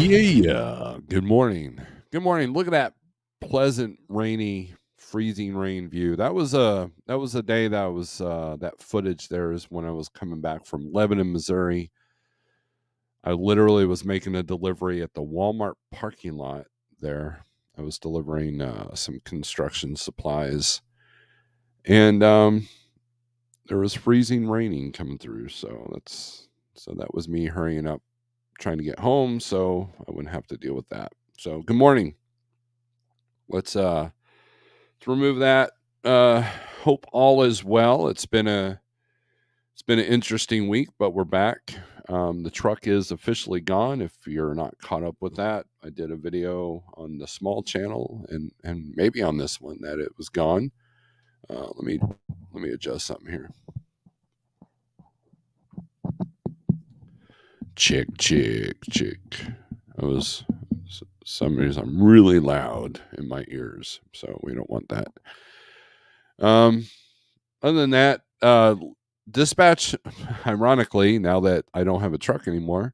Yeah. Good morning. Good morning. Look at that pleasant, rainy, freezing rain view. That was a day that was that footage there is when I was coming back from Lebanon, Missouri. I literally was making a delivery at the Walmart parking lot there. I was delivering some construction supplies, and there was freezing raining coming through. So that was me hurrying up, trying to get home, so I wouldn't have to deal with that. So good morning. Let's remove that. Uh, Hope all is well. It's been an interesting week, but we're back. The truck is officially gone. If you're not caught up with that, I did a video on the small channel and maybe on this one that it was gone. Let me adjust something here. Chick, chick, chick. I was some reason I'm really loud in my ears, so we don't want that. Um, Other than that, dispatch. Ironically, now that I don't have a truck anymore,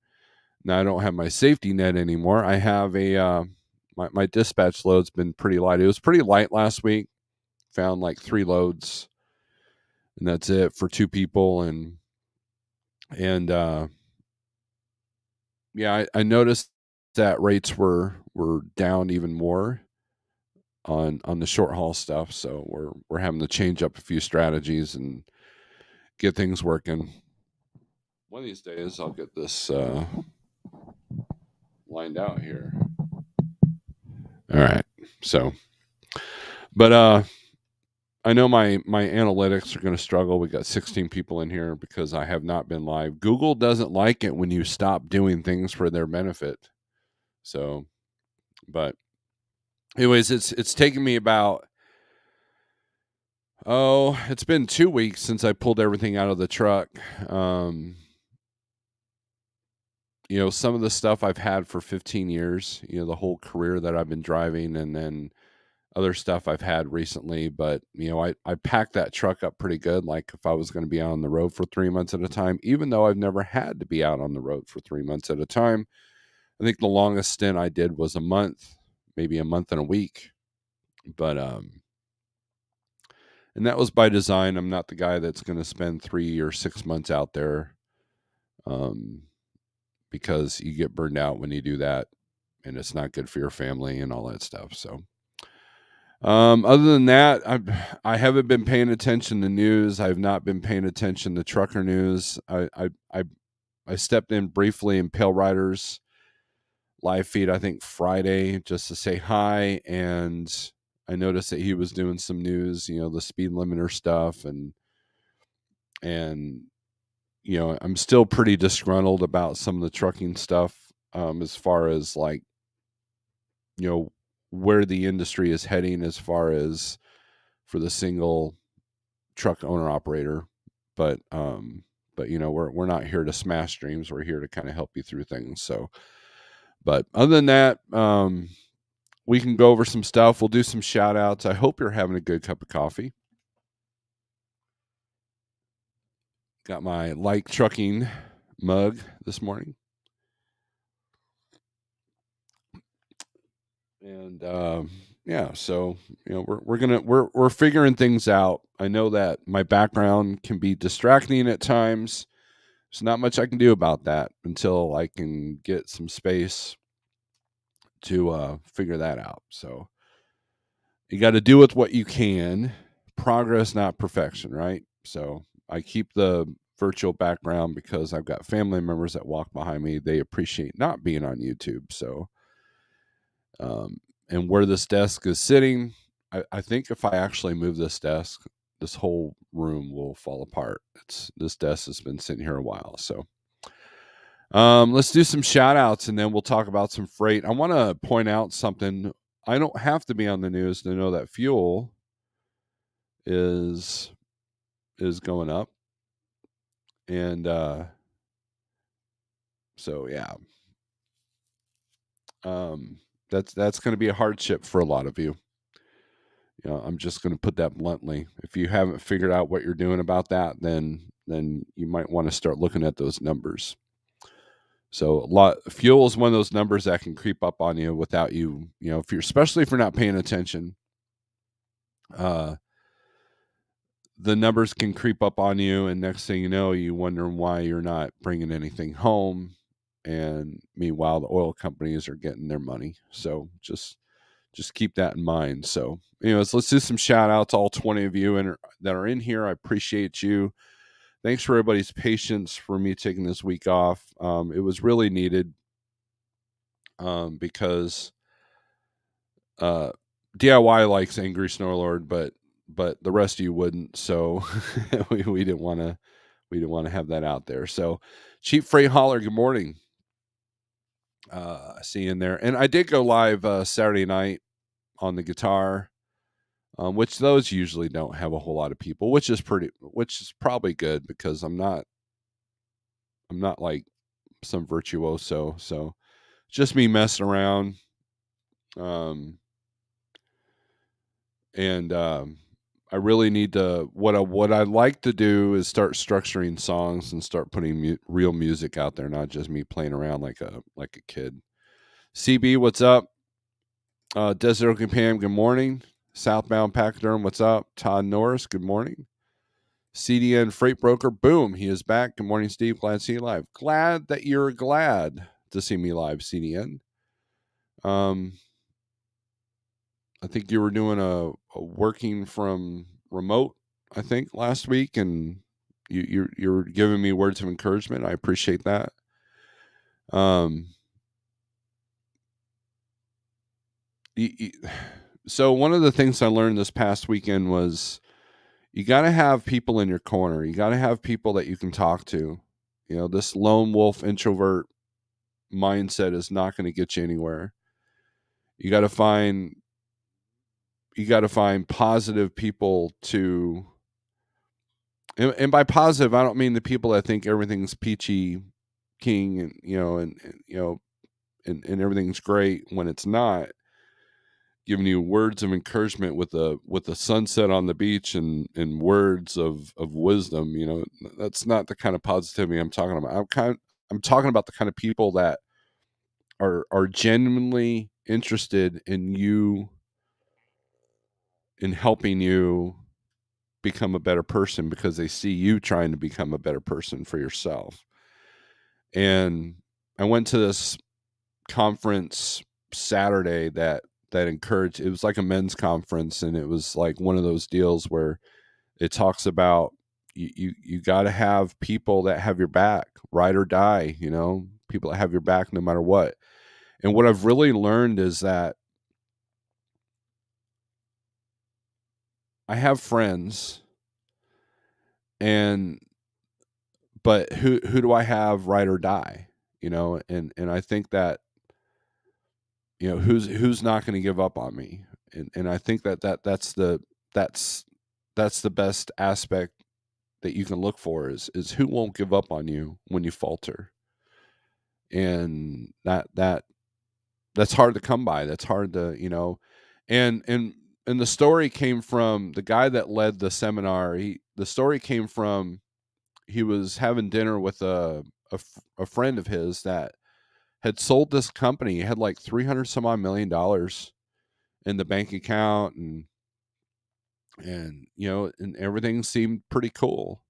now I don't have my safety net anymore. I have a my dispatch load's been pretty light. It was pretty light last week. Found like 3 loads, and that's it for 2 people. And yeah, I noticed that rates were down even more on the short haul stuff. So we're having to change up a few strategies and get things working. One of these days, I'll get this lined out here. All right. So, but I know my analytics are going to struggle. We got 16 people in here because I have not been live. Google doesn't like it when you stop doing things for their benefit. So, but anyways, it's taken me about it's been 2 weeks since I pulled everything out of the truck. Some of the stuff I've had for 15 years, the whole career that I've been driving, and then other stuff I've had recently. But, I packed that truck up pretty good. Like if I was going to be out on the road for 3 months at a time, even though I've never had to be out on the road for 3 months at a time. I think the longest stint I did was a month, maybe a month and a week. But, and that was by design. I'm not the guy that's going to spend 3 or 6 months out there. Because you get burned out when you do that, and it's not good for your family and all that stuff. So, other than that, I haven't been paying attention to news. I've not been paying attention to trucker news. I stepped in briefly in Pale Rider's live feed, I think Friday, just to say hi, and I noticed that he was doing some news, the speed limiter stuff, and I'm still pretty disgruntled about some of the trucking stuff, as far as like, where the industry is heading as far as for the single truck owner operator. But we're not here to smash dreams. We're here to kind of help you through things. So, but other than that, we can go over some stuff. We'll do some shout outs. I hope you're having a good cup of coffee. Got my Like Trucking mug this morning. And yeah, so we're figuring things out. I know that my background can be distracting at times. There's not much I can do about that until I can get some space to figure that out. So you got to do with what you can. Progress, not perfection, right? So I keep the virtual background because I've got family members that walk behind me. They appreciate not being on YouTube. So, and where this desk is sitting, I think if I actually move this desk, this whole room will fall apart. This desk has been sitting here a while. So, let's do some shout outs and then we'll talk about some freight. I want to point out something. I don't have to be on the news to know that fuel is going up. And so yeah. That's going to be a hardship for a lot of you. I'm just going to put that bluntly. If you haven't figured out what you're doing about that, then you might want to start looking at those numbers. So fuel is one of those numbers that can creep up on you without you, if you're, especially if you're not paying attention. The numbers can creep up on you, and next thing you know, you wondering why you're not bringing anything home, and meanwhile the oil companies are getting their money. So just keep that in mind. So anyways, let's do some shout outs, all 20 of you that are in here. I appreciate you. Thanks for everybody's patience for me taking this week off. It was really needed, because DIY likes Angry Snorelord, but the rest of you wouldn't. So we didn't want to have that out there. So Cheap Freight Holler, good morning. I see you in there, and I did go live Saturday night on the guitar, which those usually don't have a whole lot of people, which is probably good, because I'm not like some virtuoso. So just me messing around. And I really need to, what I like to do is start structuring songs and start putting real music out there, not just me playing around like a kid. CB, what's up? Desert Oak and Pam, good morning. Southbound Pachyderm, what's up? Todd Norris, good morning. CDN Freight Broker, boom, he is back. Good morning, Steve. Glad to see you live. Glad that you're glad to see me live, CDN. I think you were doing a working from remote, I think, last week, and you're giving me words of encouragement. I appreciate that. So one of the things I learned this past weekend was you got to have people in your corner. You got to have people that you can talk to. This lone wolf introvert mindset is not going to get you anywhere. You got to find positive people to, and by positive, I don't mean the people that think everything's peachy king, and everything's great when it's not. Giving you words of encouragement with the sunset on the beach, and words of wisdom. That's not the kind of positivity I'm talking about. I'm talking about the kind of people that are genuinely interested in you, in helping you become a better person, because they see you trying to become a better person for yourself. And I went to this conference Saturday that encouraged. It was like a men's conference, and it was like one of those deals where it talks about you got to have people that have your back, ride or die. People that have your back no matter what. And what I've really learned is that I have friends, but who do I have ride or die? And I think that, who's not going to give up on me, and I think that's the best aspect that you can look for, is who won't give up on you when you falter. And that's hard to come by. That's hard to, and the story came from the guy that led the seminar. The story came from, he was having dinner with a friend of his that had sold this company. He had like 300 some odd $1 million in the bank account, and everything seemed pretty cool.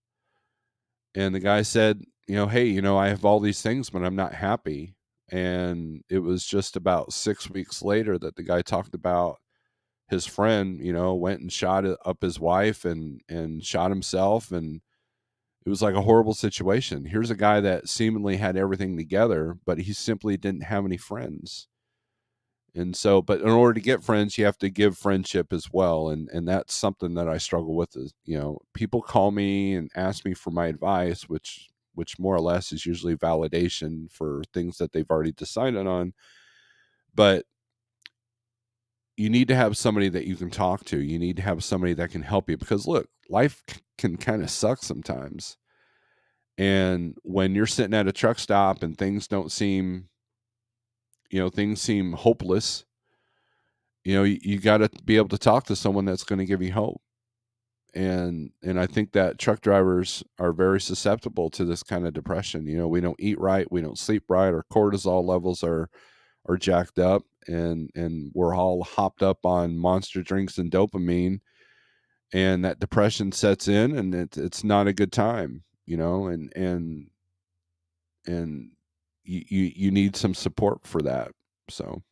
And the guy said, hey, I have all these things, but I'm not happy. And it was just about 6 weeks later that the guy talked about his friend, went and shot up his wife, and shot himself. And it was like a horrible situation. Here's a guy that seemingly had everything together, but he simply didn't have any friends. And so, but in order to get friends, you have to give friendship as well. And that's something that I struggle with, is, people call me and ask me for my advice, which more or less is usually validation for things that they've already decided on. But you need to have somebody that you can talk to. You need to have somebody that can help you, because look, life can kind of suck sometimes. And when you're sitting at a truck stop and things seem hopeless, you got to be able to talk to someone that's going to give you hope. And I think that truck drivers are very susceptible to this kind of depression. We don't eat right, we don't sleep right, our cortisol levels are jacked up, and we're all hopped up on monster drinks and dopamine, and that depression sets in, and it's not a good time, and you need some support for that. So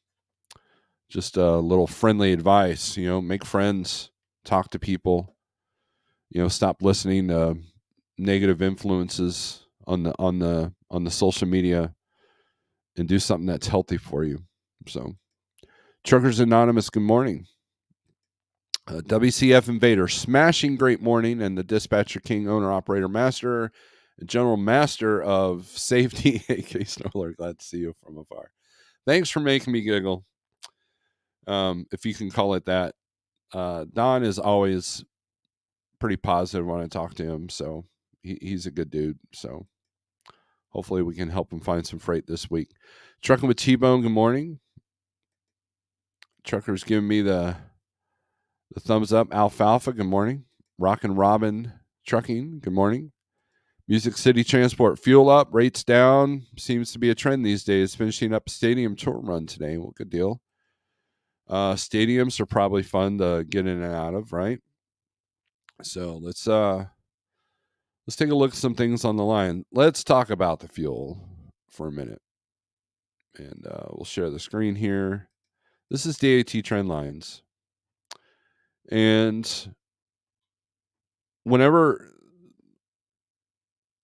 just a little friendly advice, make friends, talk to people, stop listening to negative influences on the social media, and do something that's healthy for you. So Truckers Anonymous, good morning. WCF Invader, smashing great morning, and the Dispatcher King, owner, operator, master, and general master of safety, aka Snorelord. Glad to see you from afar. Thanks for making me giggle, if you can call it that. Don is always pretty positive when I talk to him, so he's a good dude. So hopefully we can help him find some freight this week. Trucking with T-Bone, good morning. Trucker's giving me the thumbs up. Alfalfa, good morning. Rockin' Robin Trucking, good morning. Music City Transport, fuel up, rates down. Seems to be a trend these days. Finishing up a stadium tour run today. Well, good deal. Stadiums are probably fun to get in and out of, right? So let's take a look at some things on the line. Let's talk about the fuel for a minute, and we'll share the screen here. This is DAT trend lines, and whenever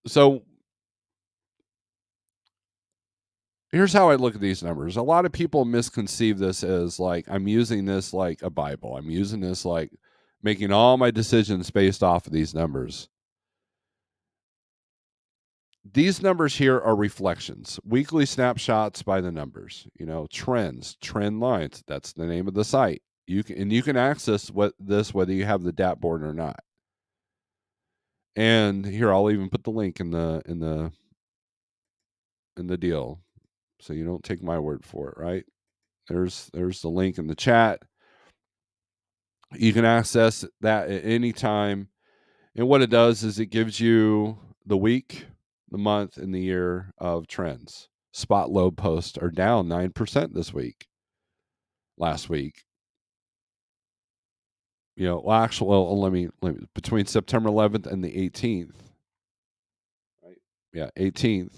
so here's how I look at these numbers. A lot of people misconceive this as like I'm using this like a Bible. I'm using this like making all my decisions based off of these numbers. These numbers here are reflections, weekly snapshots by the numbers, trends, trend lines. That's the name of the site. You can access whether you have the DAT board or not. And here, I'll even put the link in the deal, so you don't take my word for it, right? There's the link in the chat. You can access that at any time. And what it does is it gives you the week, the month, and the year of trends. Spot load posts are down 9% this week. Last week, let me between September 11th and the 18th, right? Yeah, 18th,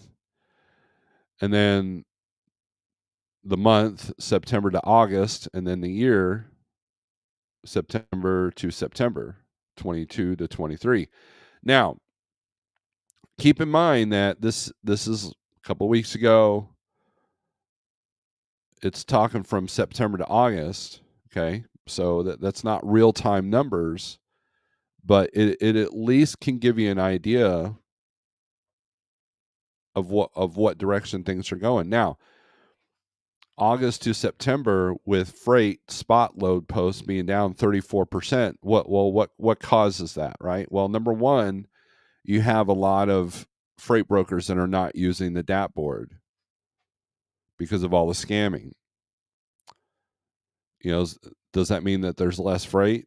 and then the month September to August, and then the year September to September, 22 to 23. Now, keep in mind that this is a couple weeks ago. It's talking from September to August. Okay, so that's not real time numbers, but it at least can give you an idea of what direction things are going. Now, August to September, with freight spot load posts being down 34%. What causes that, right? Well, number one, you have a lot of freight brokers that are not using the DAT board because of all the scamming. Does that mean that there's less freight?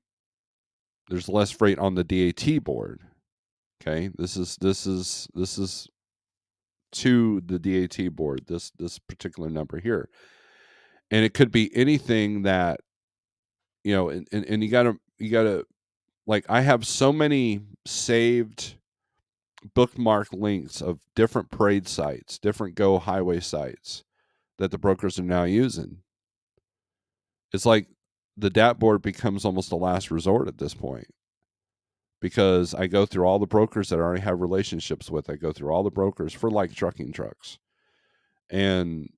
There's less freight on the DAT board. Okay, this is to the DAT board, this particular number here. And it could be anything that, and you gotta, like, I have so many saved bookmark links of different parade sites, different Go Highway sites that the brokers are now using. It's like the DAT board becomes almost a last resort at this point, because I go through all the brokers that I already have relationships with. I go through all the brokers for like trucking trucks, and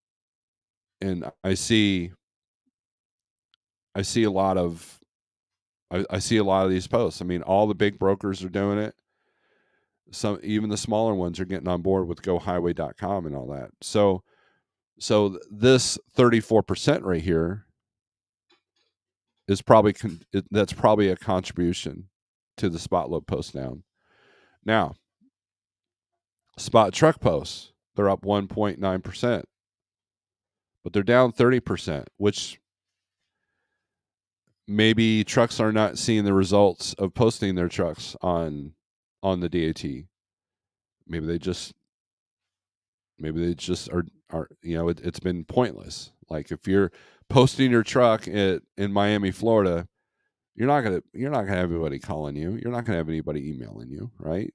I see a lot of I see a lot of these posts. I mean, all the big brokers are doing it. Some, even the smaller ones, are getting on board with GoHighway.com and all that. So this 34% right here is probably that's probably a contribution to the spot load post down. Now, spot truck posts, they're up 1.9%, but they're down 30%, which maybe trucks are not seeing the results of posting their trucks on the DAT. Maybe they just are it's been pointless. Like if you're posting your truck in Miami, Florida, you're not gonna have anybody calling you. You're not gonna have anybody emailing you, right?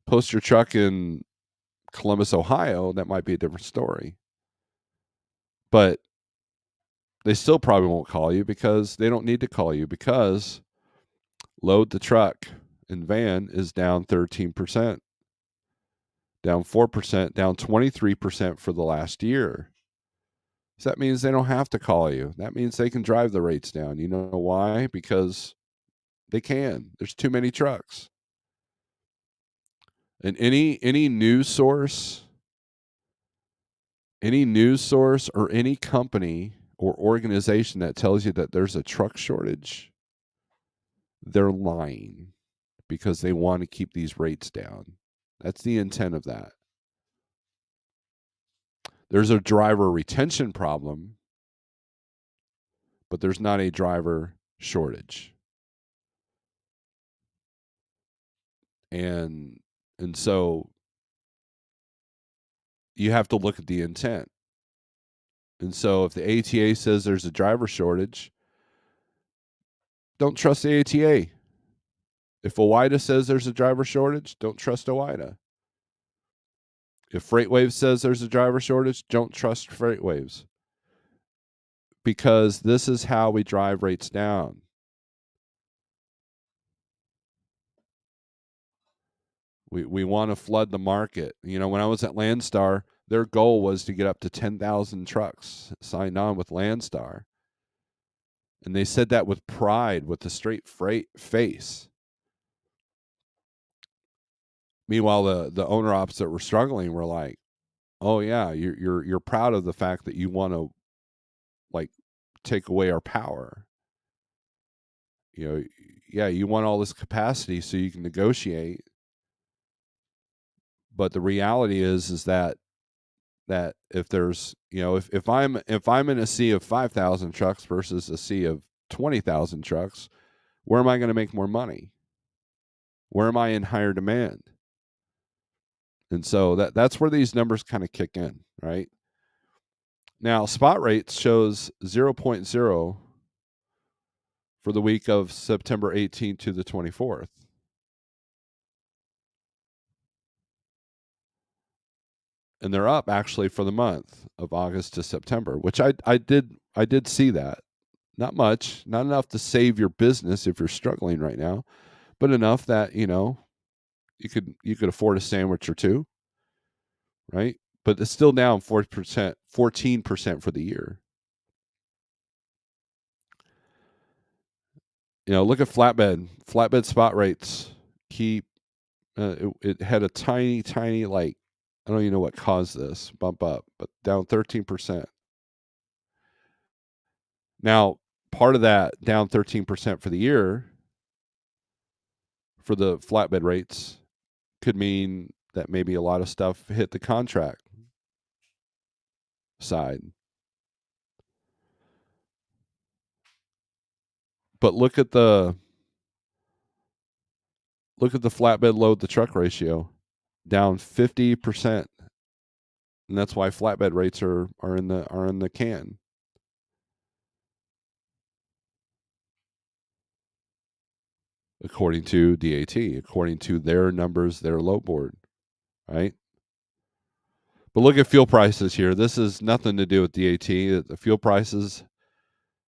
Post your truck in Columbus, Ohio, that might be a different story. But they still probably won't call you because they don't need to call you because load the truck and van is down 13%, down 4%, down 23% for the last year. So that means they don't have to call you. That means they can drive the rates down. You know why? Because they can. There's too many trucks. And any news source or any company or organization that tells you that there's a truck shortage, they're lying because they want to keep these rates down. That's the intent of that. There's a driver retention problem, but there's not a driver shortage. And so you have to look at the intent. And so if the ATA says there's a driver shortage, don't trust the ATA. If OOIDA says there's a driver shortage, don't trust OOIDA. If FreightWaves says there's a driver shortage, don't trust FreightWaves. Because this is how we drive rates down. We want to flood the market. When I was at Landstar, their goal was to get up to 10,000 trucks signed on with Landstar. And they said that with pride, with a straight face. Meanwhile, the owner ops that were struggling were like, "Oh yeah, you're proud of the fact that you want to like take away our power. Yeah, you want all this capacity so you can negotiate. But the reality is that if there's if I'm in a sea of 5,000 trucks versus a sea of 20,000 trucks, where am I going to make more money? Where am I in higher demand?" And so that's where these numbers kind of kick in, right? Now, spot rates shows 0.0 for the week of September 18th to the 24th. And they're up actually for the month of August to September, which I did see that. Not much, not enough to save your business if you're struggling right now, but enough that, you could afford a sandwich or two, right? But it's still down 4%, 14% for the year. Look at flatbed spot rates keep it had a tiny, like, I don't even know what caused this bump up, but down 13%. Now, part of that down 13% for the year for the flatbed rates could mean that maybe a lot of stuff hit the contract side. But look at the flatbed load to truck ratio, down 50%. And that's why flatbed rates are in the can. According to DAT, according to their numbers, their load board, right? But look at fuel prices here. This has nothing to do with DAT. The fuel prices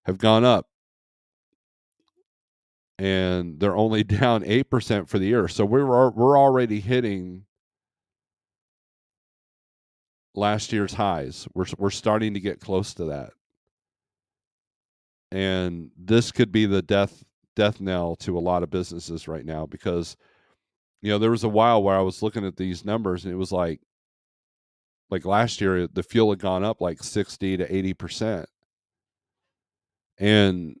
have gone up, and they're only down 8% for the year. So we're already hitting last year's highs. We're starting to get close to that, and this could be the death knell to a lot of businesses right now because there was a while where I was looking at these numbers and it was like last year the fuel had gone up like 60 to 80%, and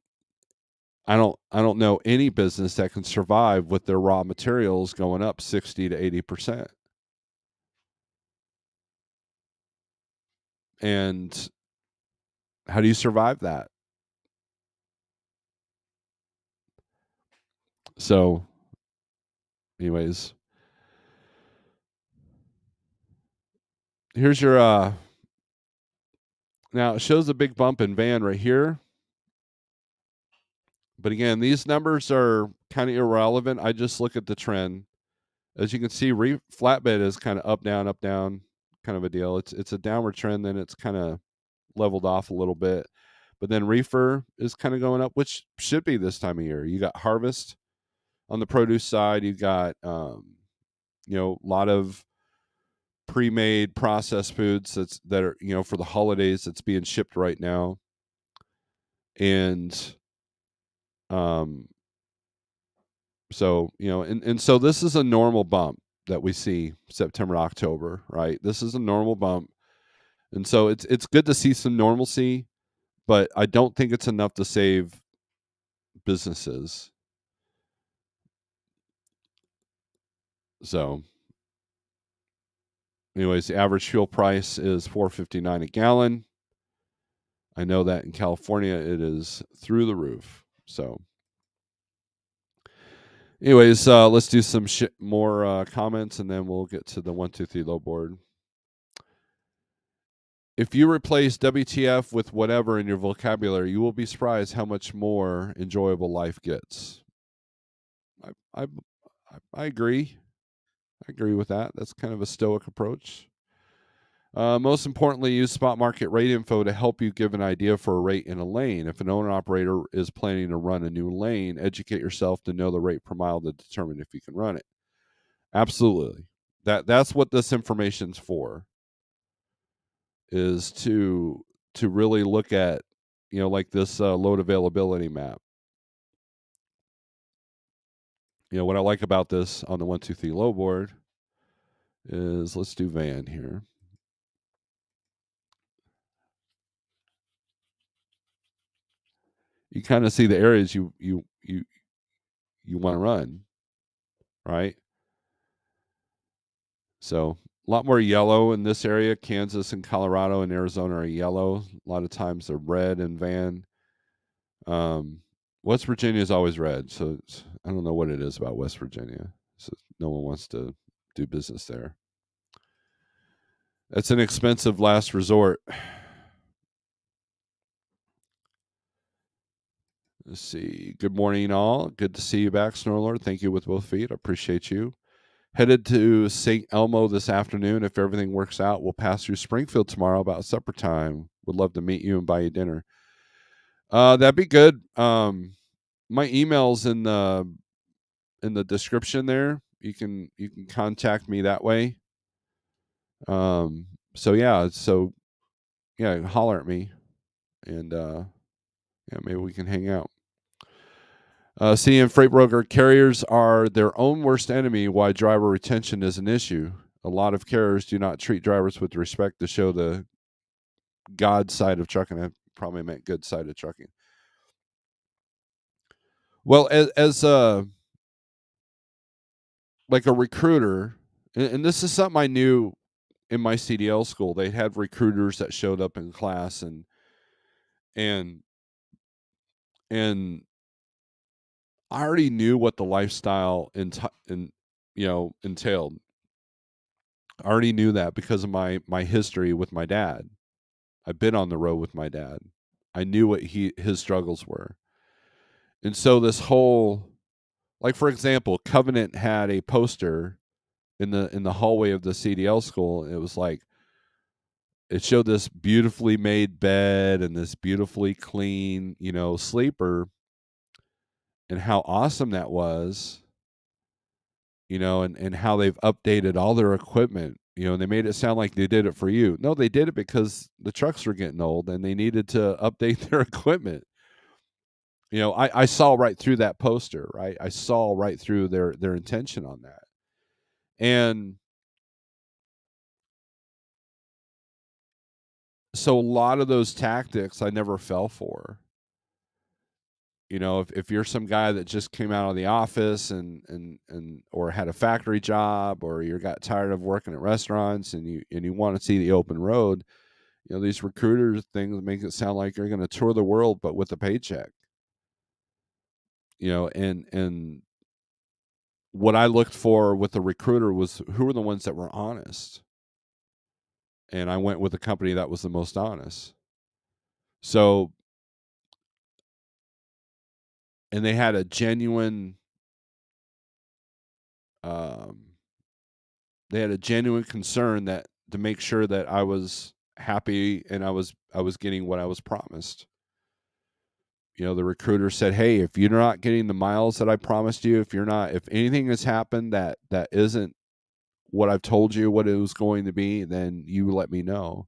I don't know any business that can survive with their raw materials going up 60 to 80%. And how do you survive that? So, anyways, here's your now it shows a big bump in van right here. But again, these numbers are kind of irrelevant. I just look at the trend. As you can see, flatbed is kind of up down, kind of a deal. It's a downward trend, then it's kind of leveled off a little bit. But then reefer is kind of going up, which should be this time of year. You got harvest on the produce side. You got a lot of pre-made processed foods that are for the holidays that's being shipped right now, and um, so and so this is a normal bump that we see September, October, right? This is a normal bump, and so it's good to see some normalcy, but I don't think it's enough to save businesses. So, anyways, the average fuel price is $4.59 a gallon. I know that in California it is through the roof. So, anyways, let's do some more comments, and then we'll get to the 1, 2, 3 low board. If you replace WTF with whatever in your vocabulary, you will be surprised how much more enjoyable life gets. I I, I agree. I agree with that. That's kind of a stoic approach. Most importantly, use spot market rate info to help you give an idea for a rate in a lane. If an owner operator is planning to run a new lane, educate yourself to know the rate per mile to determine if you can run it. Absolutely. That's what this information's for, is to really look at, like this load availability map. What I like about this on the 1, 2, 3 low board is, let's do van here. You kind of see the areas you want to run, right? So a lot more yellow in this area. Kansas and Colorado and Arizona are yellow. A lot of times they're red in van. Um, West Virginia is always red, so I don't know what it is about West Virginia. So no one wants to do business there. It's an expensive last resort. Let's see. Good morning, all. Good to see you back, Snorelord. Thank you with both feet. I appreciate you. Headed to St. Elmo this afternoon. If everything works out, we'll pass through Springfield tomorrow about supper time. Would love to meet you and buy you dinner. That'd be good. My email's in the description there. You can contact me that way. Um, so yeah, holler at me, and yeah, maybe we can hang out. CN freight broker carriers are their own worst enemy. Why driver retention is an issue. A lot of carriers do not treat drivers with respect to show the God side of trucking. I probably meant good side of trucking. Well, as like a recruiter, and this is something I knew in my CDL school. They had recruiters that showed up in class, and and I already knew what the lifestyle entailed. I already knew that because of my history with my dad. I've been on the road with my dad. I knew what his struggles were. And so this whole, like, for example, Covenant had a poster in the hallway of the CDL school. It was like, it showed this beautifully made bed and this beautifully clean, sleeper, and how awesome that was, and how they've updated all their equipment, and they made it sound like they did it for you. No, they did it because the trucks were getting old and they needed to update their equipment. I saw right through that poster, right? I saw right through their intention on that. And so a lot of those tactics I never fell for. If you're some guy that just came out of the office and or had a factory job, or you got tired of working at restaurants and you want to see the open road, these recruiters things make it sound like you're going to tour the world but with a paycheck. And what I looked for with the recruiter was who were the ones that were honest. And I went with the company that was the most honest. So, and they had a genuine, um, they had a genuine concern that to make sure that I was happy and I was getting what I was promised. The recruiter said, "Hey, if you're not getting the miles that I promised you, if anything has happened that isn't what I've told you what it was going to be, then you let me know."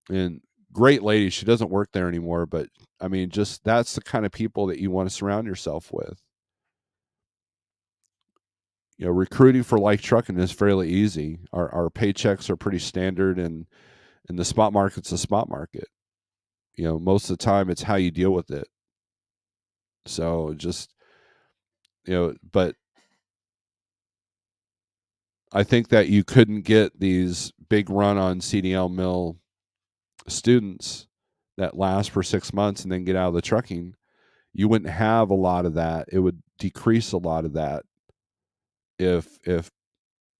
And great lady, she doesn't work there anymore, but I mean, just that's the kind of people that you want to surround yourself with. Recruiting for like trucking is fairly easy. Our paychecks are pretty standard, and the spot market's a spot market. Most of the time it's how you deal with it. So just but I think that you couldn't get these big run on CDL mill students that last for 6 months and then get out of the trucking. You wouldn't have a lot of that. It would decrease a lot of that if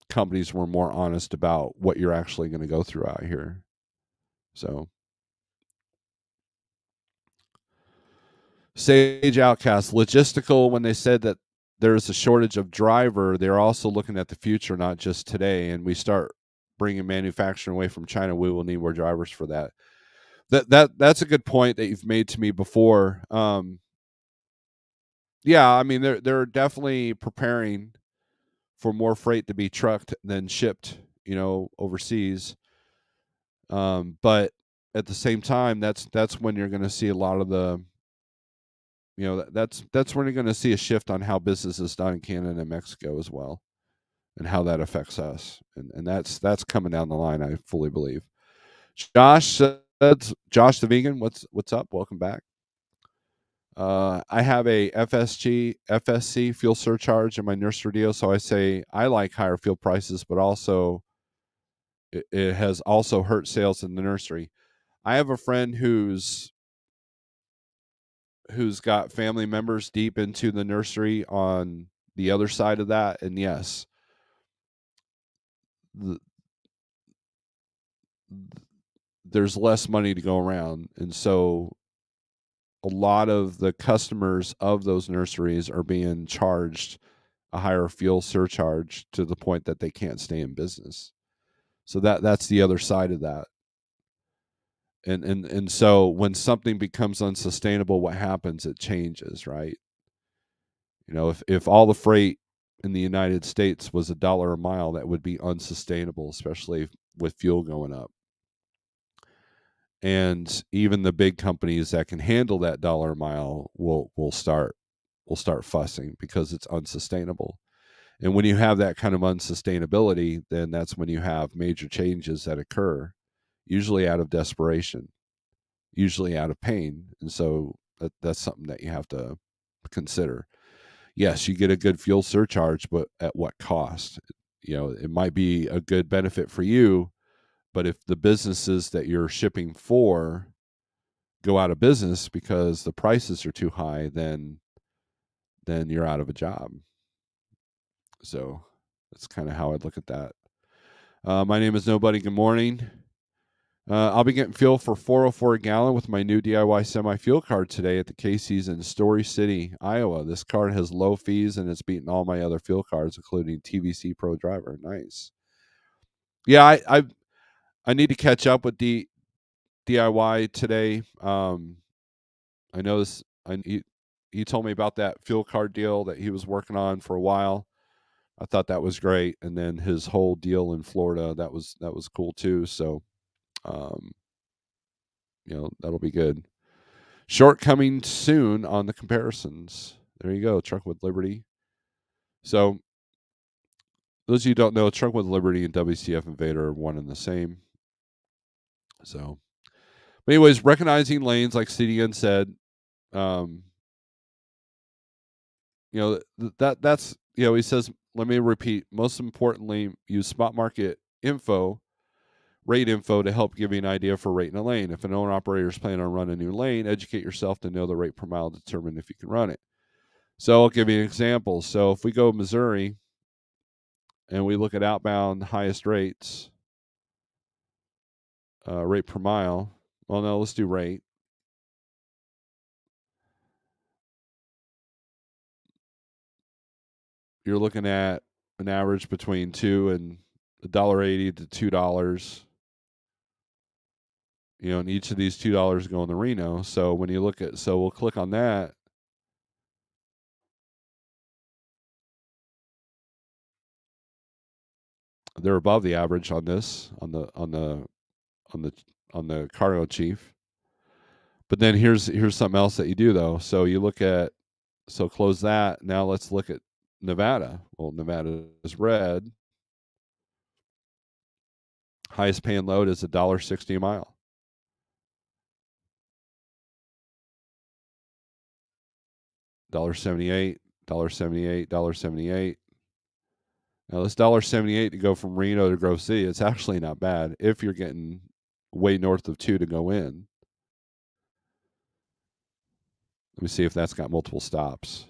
companies were more honest about what you're actually going to go through out here. So, Sage Outcast, logistical, when they said that there's a shortage of driver, they're also looking at the future, not just today. And we start bringing manufacturing away from China, we will need more drivers for that. That's a good point that you've made to me before. Yeah, I mean they're definitely preparing for more freight to be trucked than shipped, overseas. But at the same time, that's when you're going to see a lot of the, that's when you're going to see a shift on how business is done in Canada and Mexico as well, and how that affects us, and that's coming down the line. I fully believe. Josh, that's Josh the vegan. What's up? Welcome back. I have a FSC fuel surcharge in my nursery deal, so I say I like higher fuel prices, but also it has also hurt sales in the nursery. I have a friend who's got family members deep into the nursery on the other side of that, and yes, the, there's less money to go around, and so a lot of the customers of those nurseries are being charged a higher fuel surcharge to the point that they can't stay in business. So that's the other side of that. And so when something becomes unsustainable, what happens? It changes, right? If all the freight in the United States was $1 a mile, that would be unsustainable, especially with fuel going up. And even the big companies that can handle that dollar a mile will start fussing because it's unsustainable. And when you have that kind of unsustainability, then that's when you have major changes that occur, usually out of desperation, usually out of pain. And so that's something that you have to consider. Yes, you get a good fuel surcharge, but at what cost? It might be a good benefit for you, but if the businesses that you're shipping for go out of business because the prices are too high, then you're out of a job. So that's kind of how I'd look at that. My name is Nobody. Good morning. I'll be getting fuel for $4.04 a gallon with my new DIY semi-fuel card today at the Casey's in Story City, Iowa. This card has low fees and it's beaten all my other fuel cards, including TVC Pro Driver. Nice. Yeah, I need to catch up with DIY today. I know this. He told me about that fuel card deal that he was working on for a while. I thought that was great, and then his whole deal in Florida that was cool too. So, um, that'll be good. Short coming soon on the comparisons. There you go, Truck with Liberty. So, those of you who don't know, Truck with Liberty and WCF Invader are one and the same. So, but anyways, recognizing lanes, like CDN said, um, that's he says. Let me repeat. Most importantly, use spot market info, rate info to help give you an idea for rating a lane. If an owner operator is planning on running a new lane, educate yourself to know the rate per mile to determine if you can run it. So I'll give you an example. So if we go Missouri and we look at outbound highest rates, rate per mile. Well, no, let's do rate. You're looking at an average between $1.80 to $2. And each of these $2 go in the Reno. So when you look at, so we'll click on that. They're above the average on this on the cargo chief. But then here's something else that you do though. So you look at, so close that. Now let's look at Nevada. Well, Nevada is red. Highest paying load is $1.60 a mile. $1.78, $1.78, $1.78. Now this $1.78 to go from Reno to Grove City, it's actually not bad if you're getting way north of 2 to go in. Let me see if that's got multiple stops.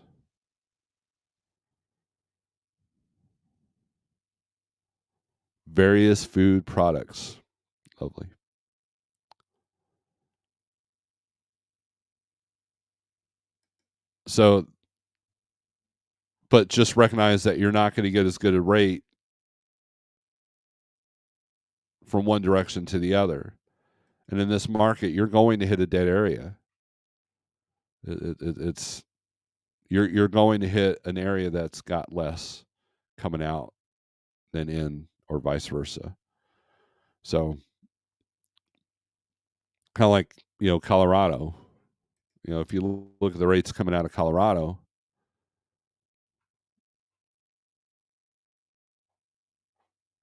Various food products. Lovely. So, but just recognize that you're not going to get as good a rate from one direction to the other. And in this market, you're going to hit a dead area. It's you're going to hit an area that's got less coming out than in, or vice versa. So, kind of like Colorado. If you look at the rates coming out of Colorado,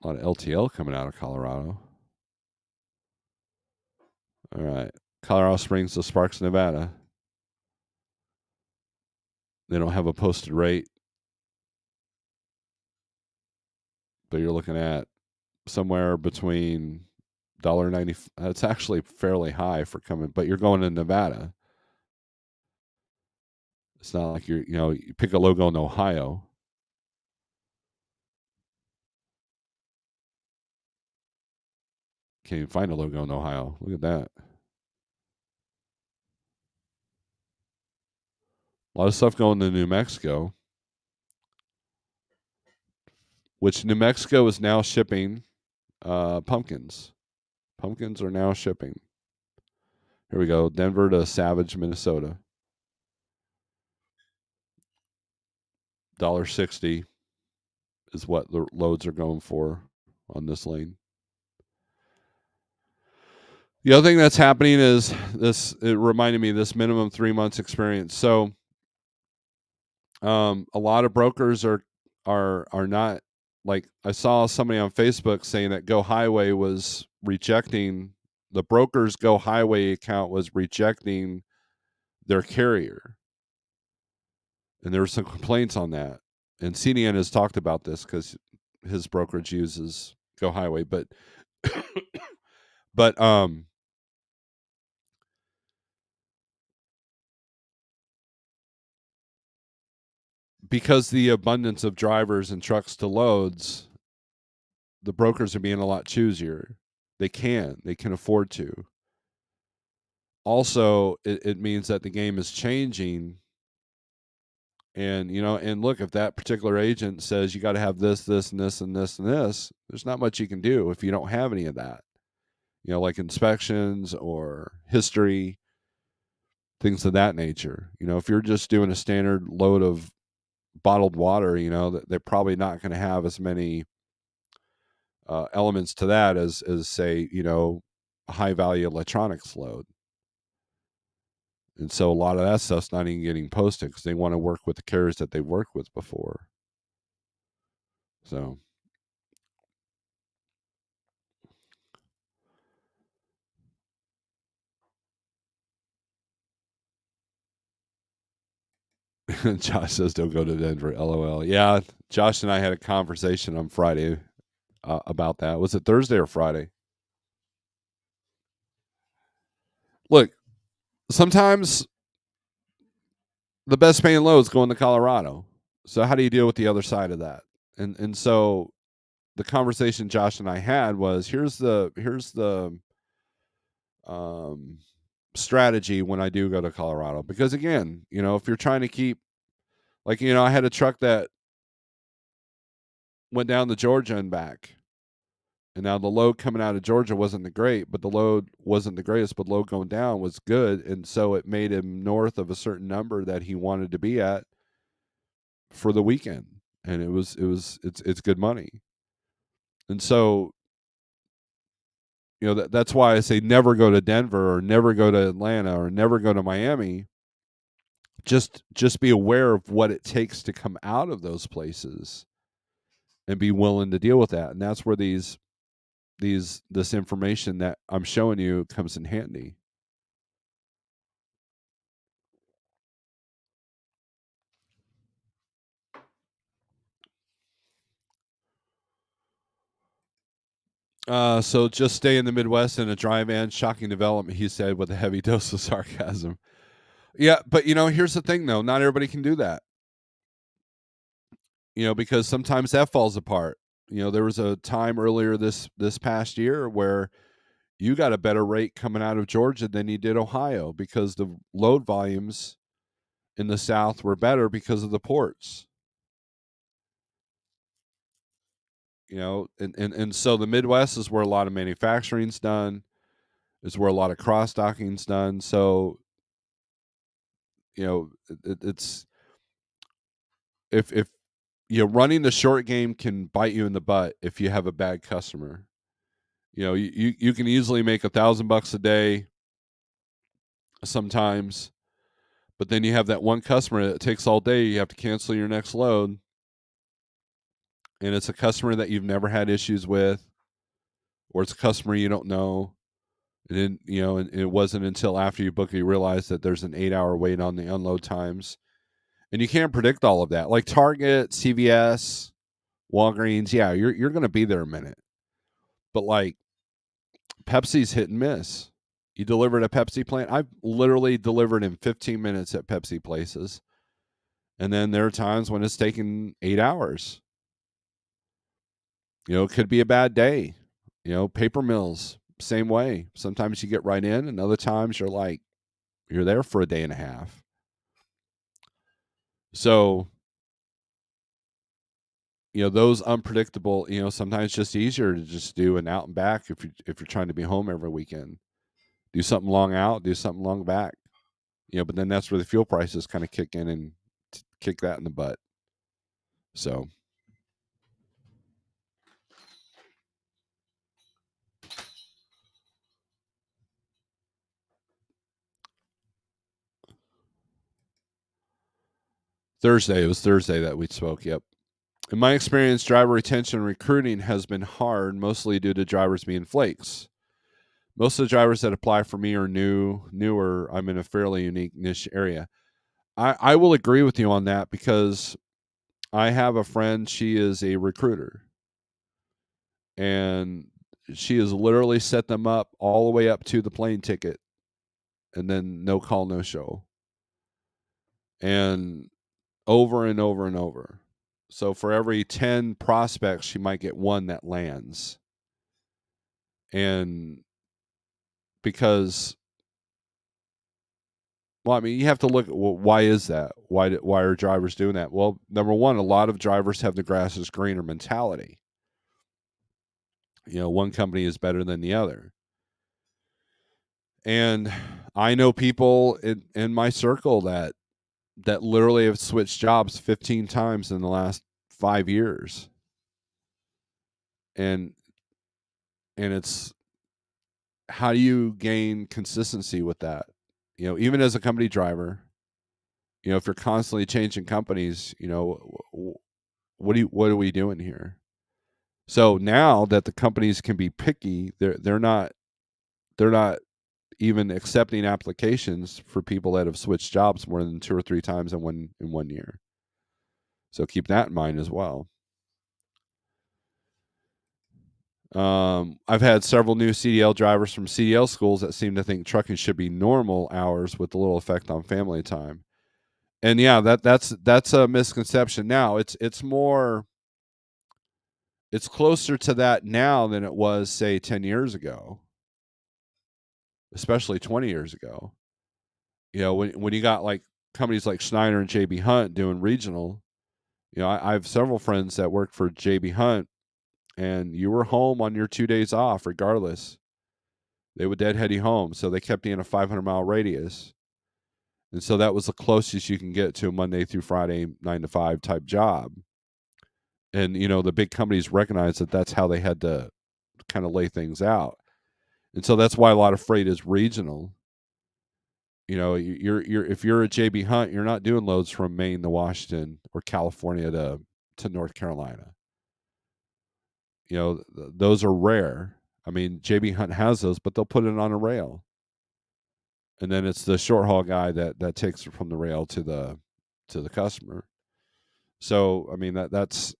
a lot of LTL coming out of Colorado. All right, Colorado Springs to Sparks, Nevada. They don't have a posted rate, but you're looking at somewhere between $1.90. That's actually fairly high for coming, but you're going to Nevada. It's not like you pick a logo in Ohio. Can't even find a logo in Ohio. Look at that. A lot of stuff going to New Mexico, which New Mexico is now shipping pumpkins. Pumpkins are now shipping. Here we go. Denver to Savage, Minnesota. $1.60 is what the loads are going for on this lane. The other thing that's happening is this. It reminded me of this minimum 3 months experience. So, a lot of brokers are not, like, I saw somebody on Facebook saying that Go Highway was rejecting, the broker's Go Highway account was rejecting their carrier, and there were some complaints on that. And CDN has talked about this because his brokerage uses Go Highway, but but because the abundance of drivers and trucks to loads, the brokers are being a lot choosier. They can afford to. Also, it means that the game is changing. And and look, if that particular agent says you got to have this, this, and this, and this, and this, there's not much you can do if you don't have any of that. Like inspections or history, things of that nature. If you're just doing a standard load of bottled water, they're probably not going to have as many elements to that as say, a high value electronics load. And so a lot of that stuff's not even getting posted because they want to work with the carriers that they've worked with before. So Josh says don't go to Denver. LOL. Yeah, Josh and I had a conversation on Friday about that. Was it Thursday or Friday? Look, sometimes the best paying loads going to Colorado. So how do you deal with the other side of that? And so the conversation Josh and I had was here's the um, strategy when I do go to Colorado, because again, if you're trying to keep, like, I had a truck that went down to Georgia and back. And now the load coming out of Georgia wasn't the great, but the load wasn't the greatest, but load going down was good. And so it made him north of a certain number that he wanted to be at for the weekend. And it's good money. And so, that's why I say never go to Denver or never go to Atlanta or never go to Miami. Just be aware of what it takes to come out of those places and be willing to deal with that. And that's where this information that I'm showing you comes in handy. So just stay in the Midwest in a dry van. Shocking development, he said with a heavy dose of sarcasm. Yeah, but here's the thing though. Not everybody can do that. Because sometimes that falls apart. There was a time earlier this past year where you got a better rate coming out of Georgia than you did Ohio because the load volumes in the South were better because of the ports. And so the Midwest is where a lot of manufacturing's done, is where a lot of cross docking's done. So, it's if running the short game can bite you in the butt if you have a bad customer. You can easily make $1,000 a day sometimes, but then you have that one customer that takes all day. You have to cancel your next load, and it's a customer that you've never had issues with, or it's a customer you don't know. And then, and it wasn't until after you book it you realize that there's an 8-hour wait on the unload times, and you can't predict all of that. Like Target, CVS, Walgreens, yeah, you're going to be there a minute, but like Pepsi's hit and miss. You delivered a Pepsi plant. I've literally delivered in 15 minutes at Pepsi places, and then there are times when it's taken 8 hours. It could be a bad day. Paper mills, same way. Sometimes you get right in, and other times you're there for a day and a half. So, those unpredictable, sometimes it's just easier to just do an out and back if you're trying to be home every weekend. Do something long out, do something long back. But then that's where the fuel prices kind of kick in and kick that in the butt. So, Thursday, it was Thursday that we spoke. Yep. In my experience, driver retention and recruiting has been hard, mostly due to drivers being flakes. Most of the drivers that apply for me are newer. I'm in a fairly unique niche area. I will agree with you on that because I have a friend, she is a recruiter, and she has literally set them up all the way up to the plane ticket and then no call, no show. And over and over and over. So for every 10 prospects, she might get one that lands. And because, well, I mean, you have to look at, well, why is that? Why are drivers doing that? Well, number one, a lot of drivers have the grass is greener mentality. One company is better than the other. And I know people in my circle that literally have switched jobs 15 times in the last 5 years. And it's, how do you gain consistency with that? Even as a company driver, if you're constantly changing companies, what are we doing here? So now that the companies can be picky, they're not even accepting applications for people that have switched jobs more than 2 or 3 times in one year. So keep that in mind as well. I've had several new CDL drivers from CDL schools that seem to think trucking should be normal hours with a little effect on family time. And yeah, that's a misconception. Now it's closer to that now than it was, say, 10 years ago, especially 20 years ago. When you got like companies like Schneider and JB Hunt doing regional, I have several friends that work for JB Hunt, and you were home on your 2 days off regardless. They would deadhead you home, so they kept you in a 500-mile radius. And so that was the closest you can get to a Monday through Friday 9 to 5 type job. And the big companies recognized that that's how they had to kind of lay things out. And so that's why a lot of freight is regional. You're if you're at JB Hunt, you're not doing loads from Maine to Washington or California to North Carolina. Those are rare. I mean, JB Hunt has those, but they'll put it on a rail, and then it's the short haul guy that takes it from the rail to the customer. So I mean that's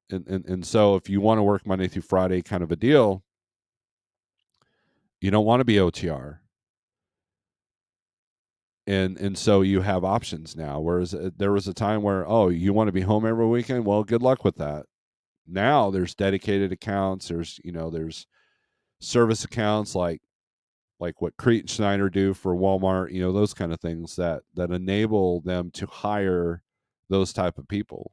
and so if you want to work Monday through Friday kind of a deal, you don't want to be OTR. And so you have options now. Whereas there was a time where, oh, you want to be home every weekend? Well, good luck with that. Now there's dedicated accounts. There's service accounts like what Crete and Schneider do for Walmart. Those kind of things that enable them to hire those type of people.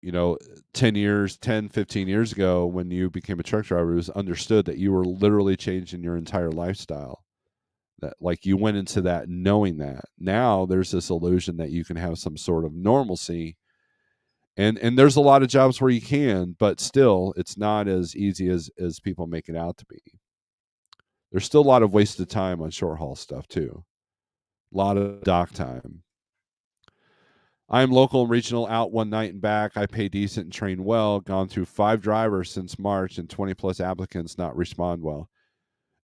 10, 15 years ago, when you became a truck driver, it was understood that you were literally changing your entire lifestyle. That like you went into that knowing that. Now there's this illusion that you can have some sort of normalcy, and there's a lot of jobs where you can, but still it's not as easy as people make it out to be. There's still a lot of wasted time on short haul stuff too. A lot of dock time. I'm local and regional, out one night and back. I pay decent and train well. Gone through 5 drivers since March and 20 plus applicants not respond well.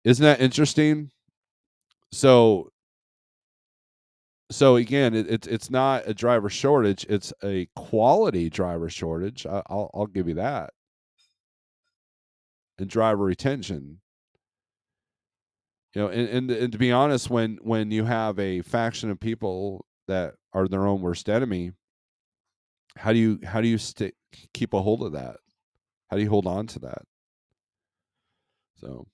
Isn't that interesting? So again, it's not a driver shortage; it's a quality driver shortage. I'll give you that. And driver retention. And to be honest, when you have a faction of people that are their own worst enemy, how do you keep a hold of that? How do you hold on to that? So,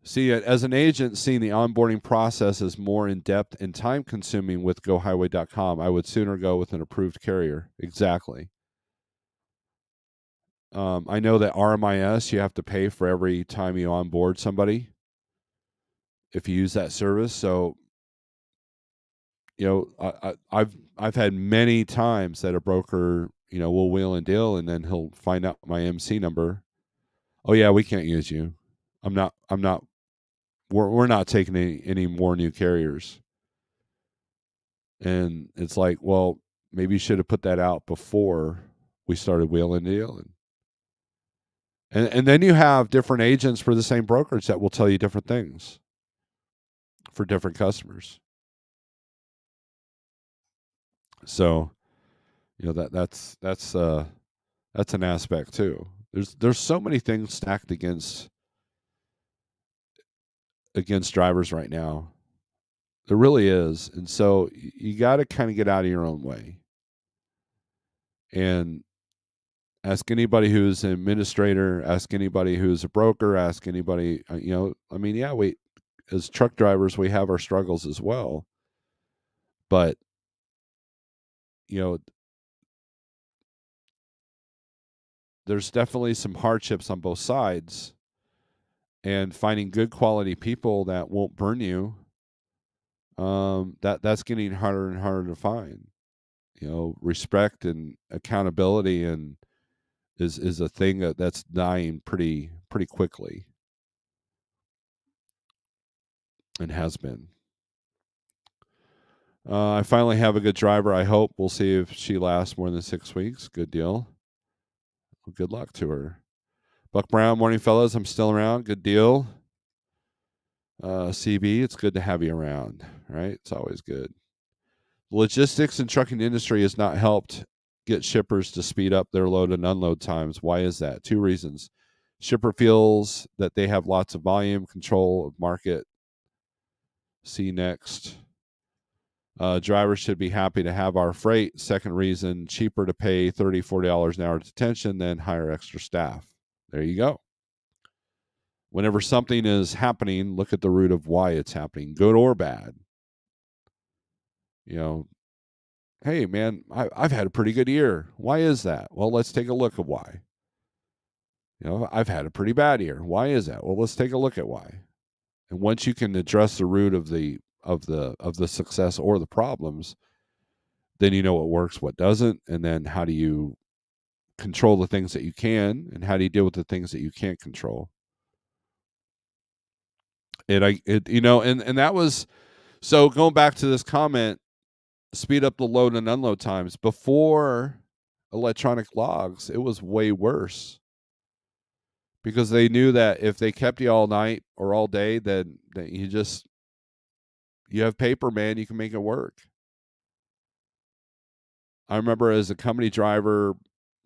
see, as an agent, seeing the onboarding process is more in depth and time consuming with GoHighway.com, I would sooner go with an approved carrier. Exactly. I know that RMIS, you have to pay for every time you onboard somebody if you use that service. So, I've had many times that a broker, will wheel and deal, and then he'll find out my MC number. Oh yeah, we can't use you. I'm not. We're not taking any more new carriers. And it's like, well, maybe you should have put that out before we started wheeling and dealing. And then you have different agents for the same brokerage that will tell you different things for different customers. So, that's an aspect too. There's so many things stacked against drivers right now. There really is. And so you got to kind of get out of your own way. And ask anybody who's an administrator, ask anybody who's a broker, ask anybody, I mean, yeah, as truck drivers, we have our struggles as well. But, there's definitely some hardships on both sides. And finding good quality people that won't burn you, that's getting harder and harder to find. Respect and accountability and is a thing that's dying pretty quickly, and has been. I finally have a good driver. I hope. We'll see if she lasts more than 6 weeks. Good deal. Well, good luck to her. Buck Brown, morning, fellas. I'm still around. Good deal. CB, it's good to have you around, right? It's always good. Logistics and trucking industry has not helped get shippers to speed up their load and unload times. Why is that? 2 reasons. Shipper feels that they have lots of volume, control of market, See next. Drivers should be happy to have our freight. Second reason, cheaper to pay $30, $40 an hour detention than hire extra staff. There you go. Whenever something is happening, look at the root of why it's happening, good or bad. You know, hey, man, I've had a pretty good year. Why is that? Well, let's take a look at why. I've had a pretty bad year. Why is that? Well, let's take a look at why. And once you can address the root of the success or the problems, then you know what works, what doesn't, and then how do you control the things that you can, and how do you deal with the things that you can't control. And that was so going back to this comment, speed up the load and unload times. Before electronic logs, it was way worse because they knew that if they kept you all night or all day, then you have paper, man, you can make it work. I remember as a company driver,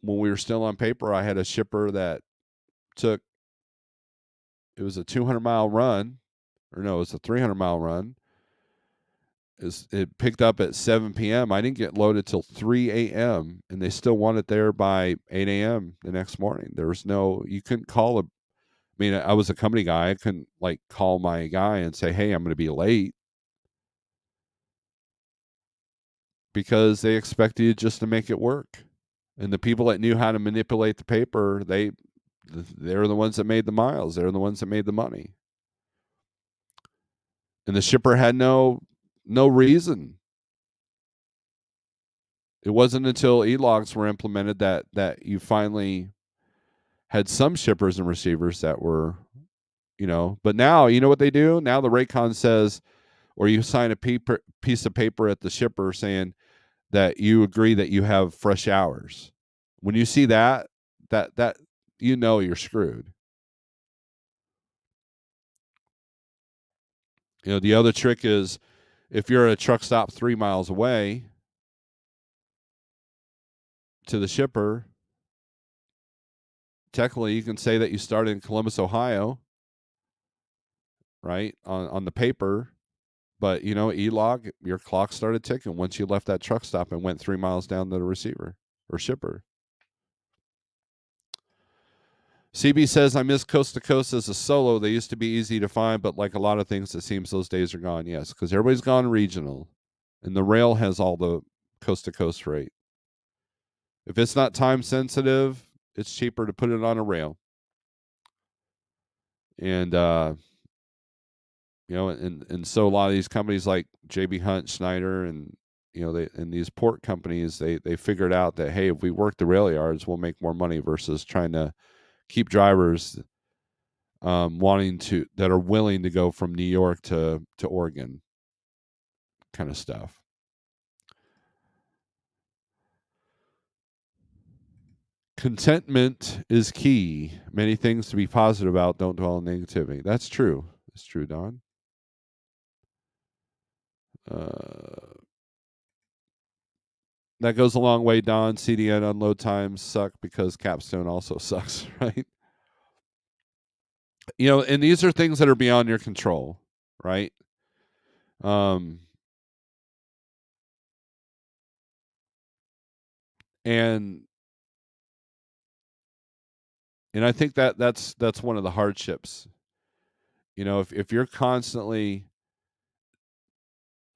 when we were still on paper, I had a shipper that it was a 200-mile run, or no, it was a 300-mile run. It picked up at 7 p.m. I didn't get loaded till 3 a.m. and they still want it there by 8 a.m. the next morning. There was you couldn't call I was a company guy. I couldn't call my guy and say, hey, I'm going to be late, because they expected you just to make it work. And the people that knew how to manipulate the paper, they're the ones that made the miles. They're the ones that made the money. And the shipper had no reason. It wasn't until e-logs were implemented that you finally had some shippers and receivers that were, but now, you know what they do? Now the Raycon says, or you sign a piece of paper at the shipper saying that you agree that you have fresh hours. When you see that you're screwed. The other trick is, if you're at a truck stop 3 miles away to the shipper, technically you can say that you started in Columbus, Ohio, right, on the paper, but e-log, your clock started ticking once you left that truck stop and went 3 miles down to the receiver or shipper. CB says, I miss Coast to Coast as a solo. They used to be easy to find, but like a lot of things, it seems those days are gone. Yes, because everybody's gone regional, and the rail has all the Coast to Coast freight. If it's not time sensitive, it's cheaper to put it on a rail. And and so a lot of these companies like JB Hunt, Schneider, and and these port companies, they figured out that, hey, if we work the rail yards, we'll make more money versus trying to keep drivers that are willing to go from New York to Oregon, kind of stuff. Contentment is key. Many things to be positive about. Don't dwell on negativity. That's true. It's true, Don. That goes a long way, Don. CDN unload times suck because Capstone also sucks, right? And these are things that are beyond your control, right? And I think that's one of the hardships. If you're constantly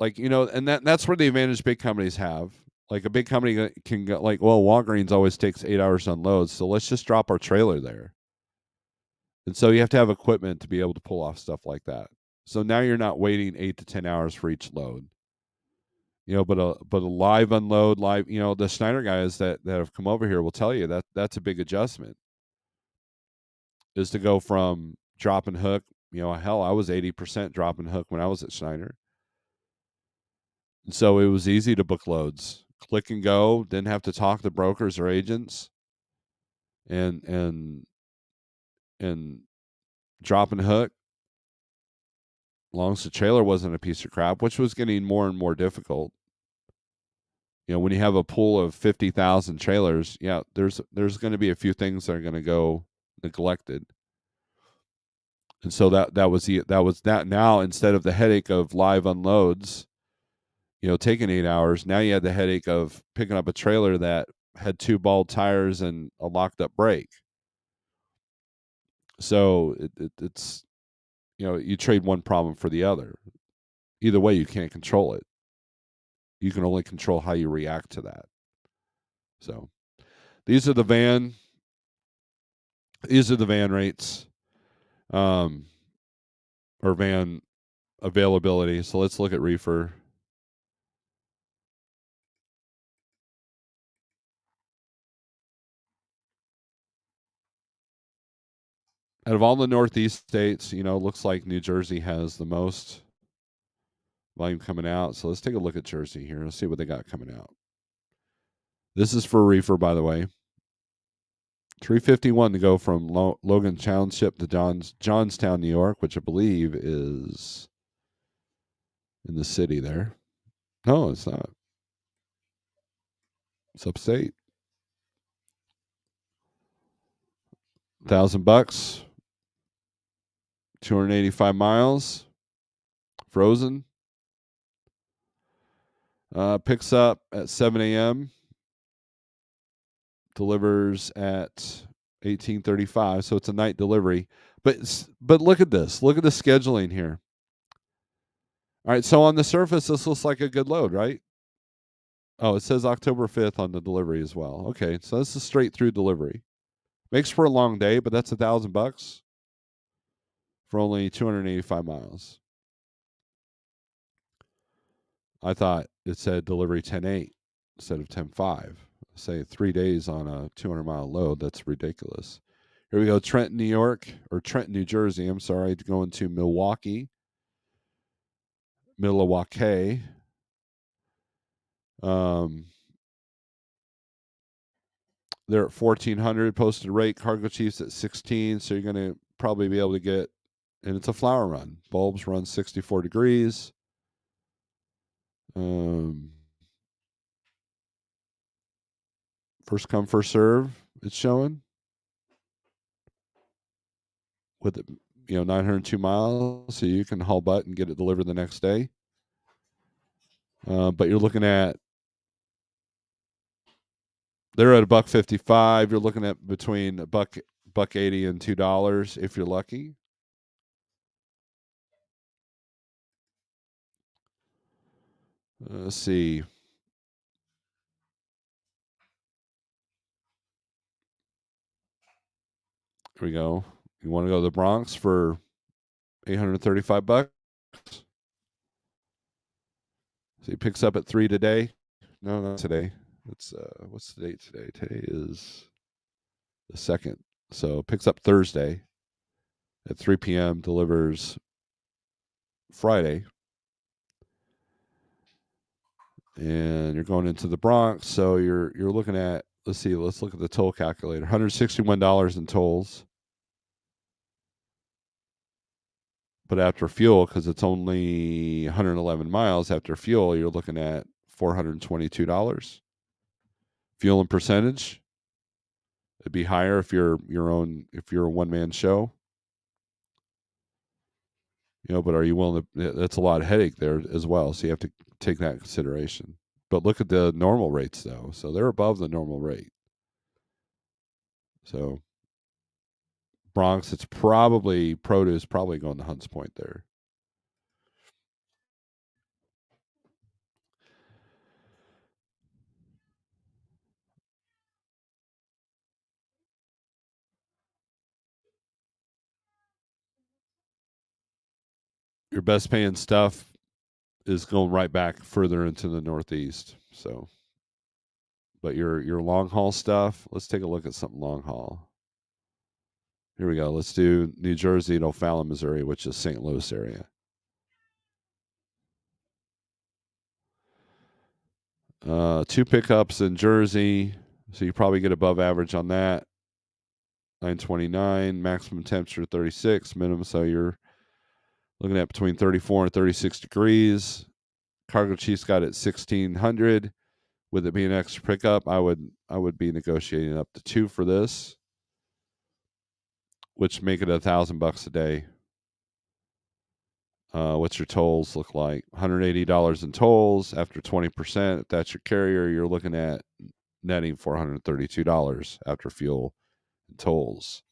and that's where the advantage big companies have. Like a big company can go Walgreens always takes 8 hours to unload, so let's just drop our trailer there. And so you have to have equipment to be able to pull off stuff like that. So now you're not waiting 8 to 10 hours for each load. But a live unload, the Schneider guys that have come over here will tell you that that's a big adjustment. Is to go from drop and hook. Hell, I was 80% drop and hook when I was at Schneider. And so it was easy to book loads. Click and go, didn't have to talk to brokers or agents. And drop and hook. Long as the trailer wasn't a piece of crap, which was getting more and more difficult. When you have a pool of 50,000 trailers, there's going to be a few things that are going to go neglected. And so that was that. Now instead of the headache of live unloads, taking 8 hours, now you had the headache of picking up a trailer that had two bald tires and a locked up brake. So it's you trade one problem for the other. Either way, you can't control it. You can only control how you react to that. So these are the van rates, um, or van availability. So let's look at reefer. Out of all the Northeast states, looks like New Jersey has the most volume coming out. So let's take a look at Jersey here. Let's see what they got coming out. This is for reefer, by the way. 351 to go from Logan Township to Johnstown, New York, which I believe is in the city there. No, it's not. It's upstate. $1,000, 285 miles, frozen. Picks up at 7 a.m. Delivers at 18:35, so it's a night delivery. But look at this. Look at the scheduling here. All right, so on the surface, this looks like a good load, right? Oh, it says October 5th on the delivery as well. Okay, so this is straight through delivery. Makes for a long day, but that's $1,000 for only 285 miles. I thought it said delivery 10/8 instead of 10/5. Say 3 days on a 200-mile load. That's ridiculous. Here we go, Trenton, New York, or Trenton, New Jersey. I'm sorry, going to Milwaukee. They're at 1,400 posted rate. Cargo Chiefs at 16, so you're going to probably be able to get, and it's a flower run. Bulbs run 64 degrees. First come, first serve. It's showing with 902 miles, so you can haul butt and get it delivered the next day. But you're looking at, they're at $1.55. You're looking at between $1.80 and $2 if you're lucky. Let's see. Here we go. You want to go to the Bronx for $835? So he picks up at 3 today. No, not today. It's what's the date today? Today is the 2nd. So picks up Thursday at 3 p.m. Delivers Friday. And you're going into the Bronx, so you're looking at, let's look at the toll calculator. $161 in tolls. But after fuel, because it's only 111 miles after fuel, you're looking at $422. Fuel and percentage, it'd be higher if you're a one-man show. But are you willing to? That's a lot of headache there as well, so you have to take that in consideration. But look at the normal rates though, so they're above the normal rate. So Bronx, it's probably produce, probably going to Hunts Point there. Your best paying stuff is going right back further into the Northeast. So, but your long haul stuff, let's take a look at something long haul. Here we go. Let's do New Jersey to O'Fallon, Missouri, which is St. Louis area. Two pickups in Jersey, so you probably get above average on that. 929, maximum temperature 36, minimum, so you're looking at between 34 and 36 degrees. Cargo Chiefs got it 1,600. With it being an extra pickup, I would be negotiating up to 2 for this, which make it $1,000 a day What's your tolls look like? $180 in tolls after 20%. If that's your carrier, you're looking at netting $432 after fuel and tolls.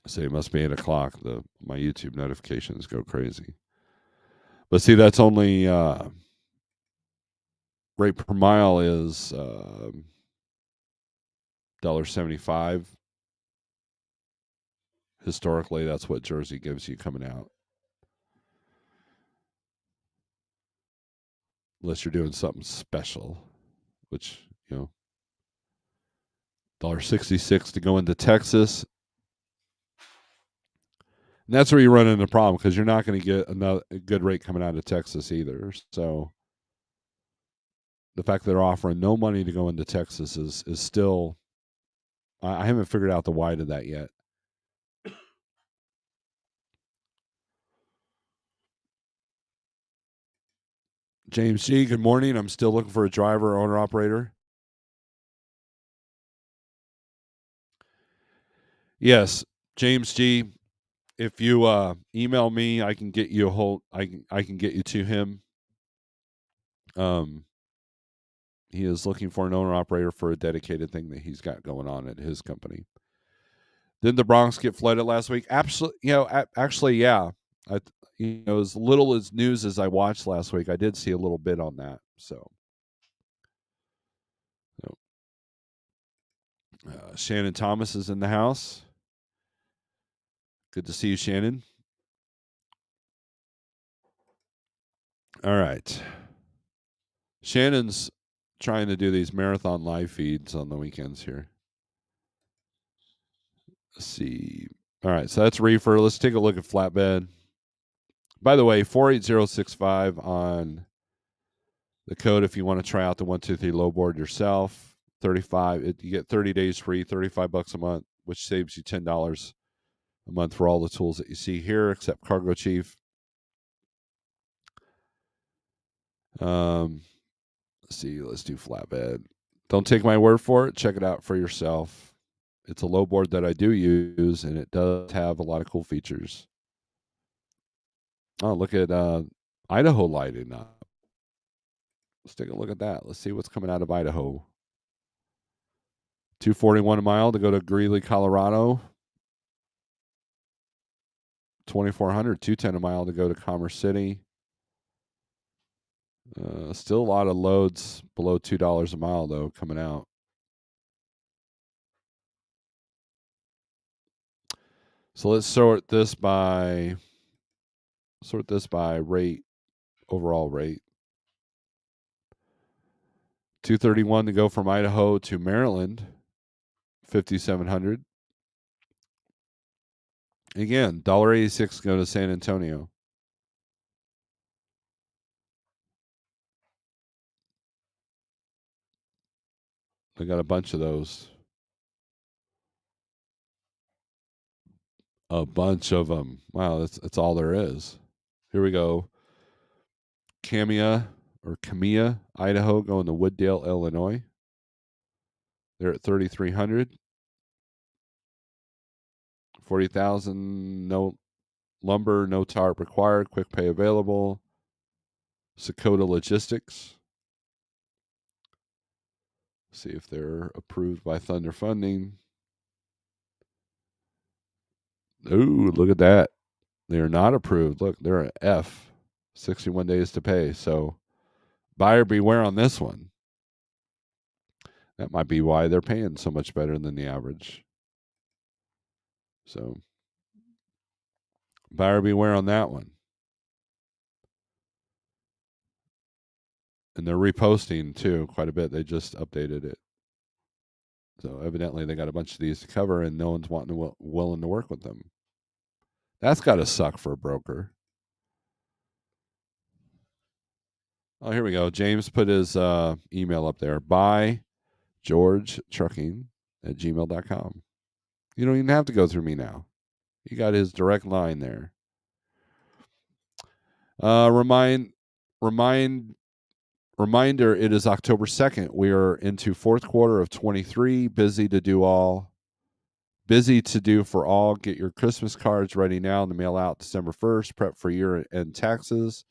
So it must be 8 o'clock. My YouTube notifications go crazy. But see, that's only rate per mile is $1.75. Historically, that's what Jersey gives you coming out. Unless you're doing something special, which, $1.66 to go into Texas. And that's where you run into a problem because you're not going to get a good rate coming out of Texas either. So the fact that they're offering no money to go into Texas is still, I haven't figured out the why to that yet. James G, good morning. I'm still looking for a driver, owner, operator. Yes, James G. If you email me, I can get you I can get you to him. He is looking for an owner operator for a dedicated thing that he's got going on at his company. Didn't the Bronx get flooded last week? Absolutely. Actually, yeah. As little as news as I watched last week, I did see a little bit on that. So, Shannon Thomas is in the house. Good to see you, Shannon. All right. Shannon's trying to do these marathon live feeds on the weekends here. Let's see. All right, so that's reefer. Let's take a look at flatbed. By the way, 48065 on the code if you want to try out the 123 low board yourself. 35 you get 30 days free, $35 a month, which saves you $10 a month for all the tools that you see here except Cargo Chief. Let's see, let's do flatbed. Don't take my word for it. Check it out for yourself. It's a low board that I do use, and it does have a lot of cool features. Oh, look at Idaho lighting up. Let's take a look at that. Let's see what's coming out of Idaho. $241 a mile to go to Greeley, Colorado. $2,400, $210 a mile to go to Commerce City. Still a lot of loads below $2 a mile though coming out. So let's sort this by rate, overall rate. 231 to go from Idaho to Maryland. 5,700. Again, $1.86 to go to San Antonio. I got a bunch of those. A bunch of them. Wow, that's all there is. Here we go. Camia, Idaho, going to Wooddale, Illinois. They're at 3,300. 40,000. No lumber, no tarp required. Quick pay available. Sakota Logistics. See if they're approved by Thunder Funding. Ooh, look at that. They're not approved. Look, they're an F. 61 days to pay. So buyer beware on this one. That might be why they're paying so much better than the average. So buyer beware on that one. And they're reposting too quite a bit. They just updated it. So evidently they got a bunch of these to cover and no one's willing to work with them. That's got to suck for a broker. Oh, here we go. James put his email up there. Buy George Trucking at gmail.com. You don't even have to go through me now. You got his direct line there. Remind Reminder, it is October 2nd. We are into fourth quarter of 23. Busy to do all. Busy to do for all. Get your Christmas cards ready now to mail out December 1st. Prep for year-end taxes.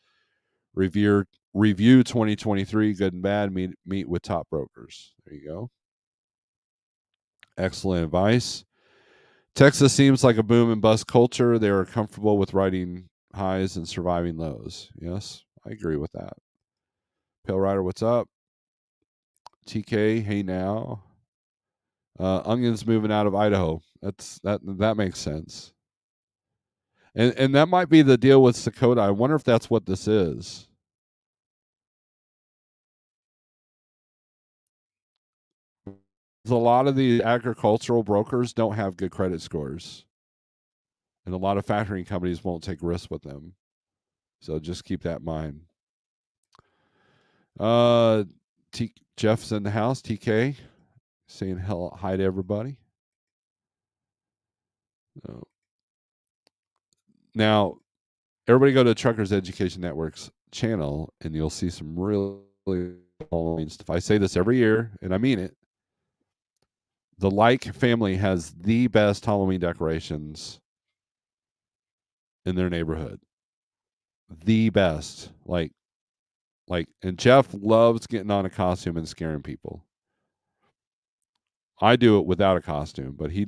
Review 2023, good and bad. Meet with top brokers. There you go. Excellent advice. Texas seems like a boom and bust culture. They are comfortable with riding highs and surviving lows. Yes, I agree with that. Pale Rider, what's up? TK, hey now. Onions moving out of Idaho. That makes sense. And that might be the deal with Sakota. I wonder if that's what this is. A lot of the agricultural brokers don't have good credit scores, and a lot of factoring companies won't take risks with them. So just keep that in mind. Jeff's in the house. TK saying hello, hi to everybody. Now, everybody go to Truckers Education Network's channel, and you'll see some really Halloween stuff. I say this every year, and I mean it. The Like family has the best Halloween decorations in their neighborhood. The best. And Jeff loves getting on a costume and scaring people. I do it without a costume, but he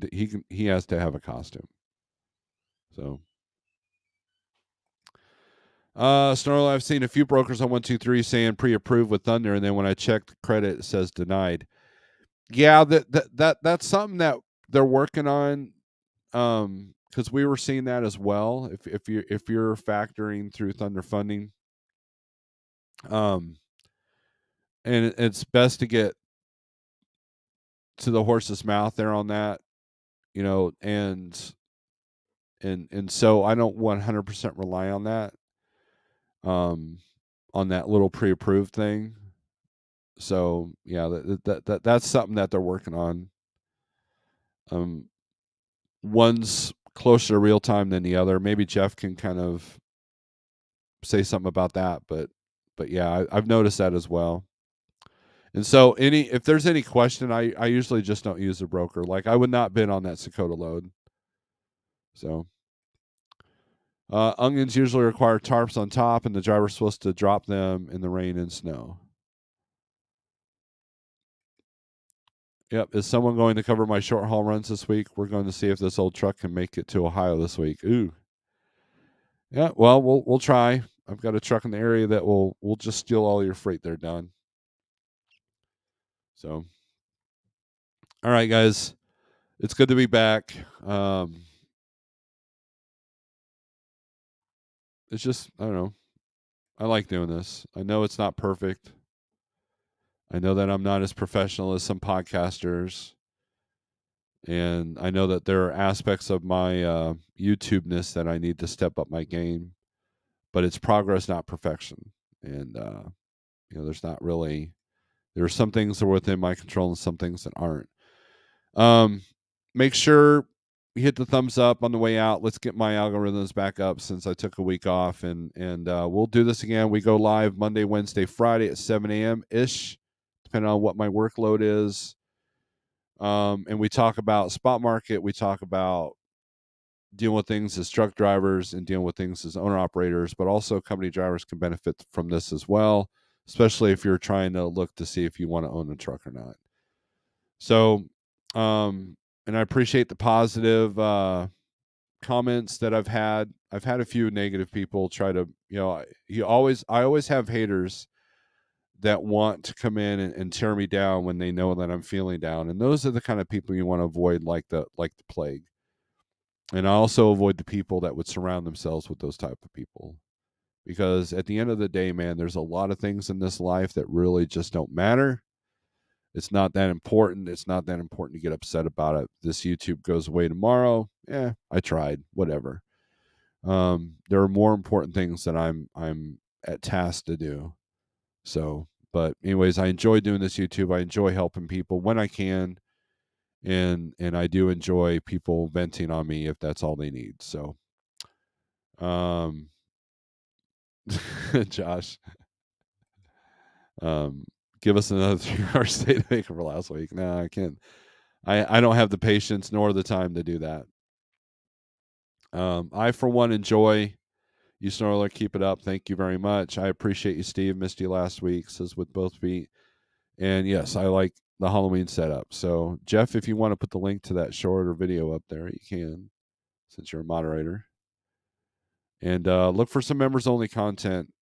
has to have a costume. So Snorelord, I've seen a few brokers on 123 saying pre-approved with Thunder, and then when I checked credit, it says denied. Yeah, that's something that they're working on. Because we were seeing that as well. If you're factoring through Thunder Funding, and it's best to get to the horse's mouth there on that, and so I don't 100% rely on that, on that little pre-approved thing. So yeah, that's something that they're working on. One's closer to real time than the other. Maybe Jeff can kind of say something about that, but yeah, I've noticed that as well. And so if there's any question, I usually just don't use a broker. Like I would not bid on that Sakota load. So onions usually require tarps on top, and the driver's supposed to drop them in the rain and snow. Yep. Is someone going to cover my short haul runs this week? We're going to see if this old truck can make it to Ohio this week. Ooh. Yeah. Well, we'll try. I've got a truck in the area that will just steal all your freight there, Don. So, all right, guys, it's good to be back. It's just I don't know. I like doing this. I know it's not perfect. I know that I'm not as professional as some podcasters. And I know that there are aspects of my YouTube-ness that I need to step up my game. But it's progress, not perfection. And, there's not really, there are some things that are within my control and some things that aren't. Make sure you hit the thumbs up on the way out. Let's get my algorithms back up since I took a week off, and we'll do this again. We go live Monday, Wednesday, Friday at 7 a.m. ish, depending on what my workload is. And we talk about spot market. We talk about dealing with things as truck drivers and dealing with things as owner operators, but also company drivers can benefit from this as well, especially if you're trying to look to see if you want to own a truck or not. So, and I appreciate the positive comments that I've had. I've had a few negative people try to, I always have haters that want to come in and tear me down when they know that I'm feeling down. And those are the kind of people you want to avoid like the plague. And I also avoid the people that would surround themselves with those type of people. Because at the end of the day, man, there's a lot of things in this life that really just don't matter. It's not that important. It's not that important to get upset about it. This YouTube goes away tomorrow. I tried. Whatever. There are more important things that I'm at task to do. So, but anyways, I enjoy doing this YouTube. I enjoy helping people when I can, and I do enjoy people venting on me if that's all they need. So, Josh, Um, give us another 3-hour state maker for last week. No, I can't. I don't have the patience nor the time to do that. I, for one, enjoy you, Snorelord. Keep it up. Thank you very much. I appreciate you, Steve. Missed you last week, says with both feet. And yes, I like the Halloween setup. So, Jeff, if you want to put the link to that short or video up there, you can, since you're a moderator. And look for some members only content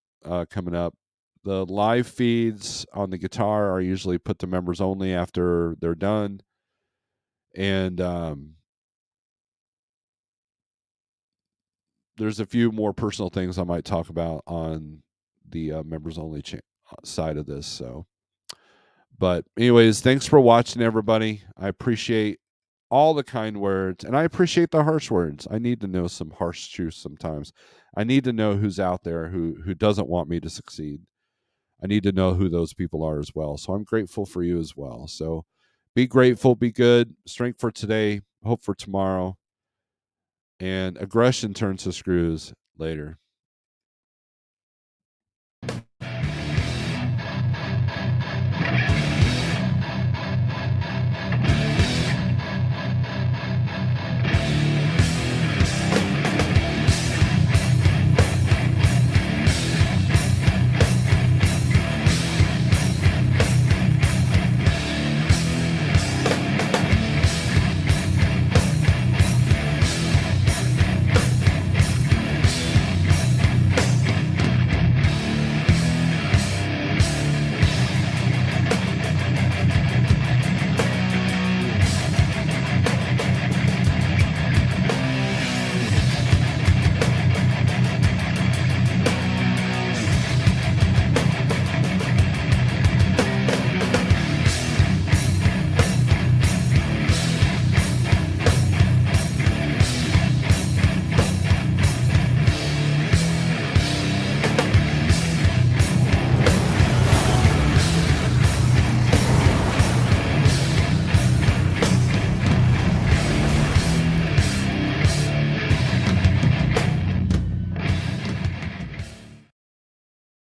coming up. The live feeds on the guitar are usually put to members only after they're done. And there's a few more personal things I might talk about on the members only side of this. So, but anyways, thanks for watching, everybody. I appreciate all the kind words, and I appreciate the harsh words. I need to know some harsh truths sometimes. I need to know who's out there who doesn't want me to succeed. I need to know who those people are as well. So I'm grateful for you as well. So be grateful, be good, strength for today, hope for tomorrow, and aggression turns to screws later.